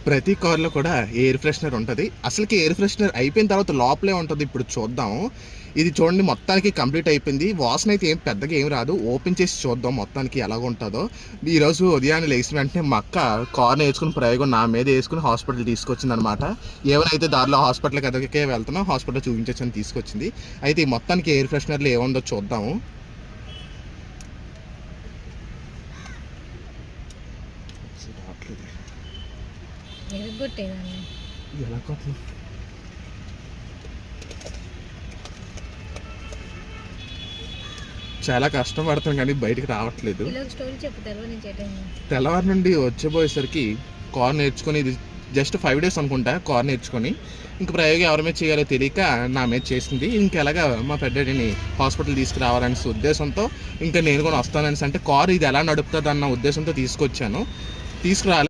ప్రతి కార్లో కూడా ఎయిర్ ఫ్రెషనర్ ఉంటుంది. అసలుకి ఎయిర్ ఫ్రెషనర్ అయిపోయిన తర్వాత లోపలే ఉంటుంది. ఇప్పుడు చూద్దాము. ఇది చూడండి, మొత్తానికి కంప్లీట్ అయిపోయింది. వాసన అయితే ఏం పెద్దగా ఏం రాదు. ఓపెన్ చేసి చూద్దాం మొత్తానికి ఎలాగ ఉంటుందో. ఈరోజు ఉదయాన్నే లేచిన వెంటనే మా అక్క కార్ వేసుకుని ప్రయోగం నా మీద వేసుకుని హాస్పిటల్ తీసుకొచ్చింది అనమాట. ఏమైతే దారిలో హాస్పిటల్కి ఎదరికే వెళ్తున్నాం, హాస్పిటల్ చూపించని తీసుకొచ్చింది. అయితే ఈ మొత్తానికి ఎయిర్ ఫ్రెషనర్లు ఏముందో చూద్దాము. ఎలా కొట్టాలి? చాలా కష్టం పడుతుంది కానీ బయటికి రావట్లేదు. తెల్లవారు నుండి వచ్చేపోయేసరికి కార్ నేర్చుకొని, ఇది జస్ట్ 5 days అనుకుంటా కార్ నేర్చుకొని, ఇంక ప్రయోగం ఎవరి మీద చేయాలో తెలియక నా మీద చేసింది. ఇంకెలాగా మా పెద్దడిని హాస్పిటల్ తీసుకురావాలనే ఉద్దేశంతో ఇంకా నేను కూడా వస్తానని, అంటే కార్ ఇది ఎలా నడుపుతుంది అన్న ఉద్దేశంతో తీసుకొచ్చాను. తీసుకురాలి.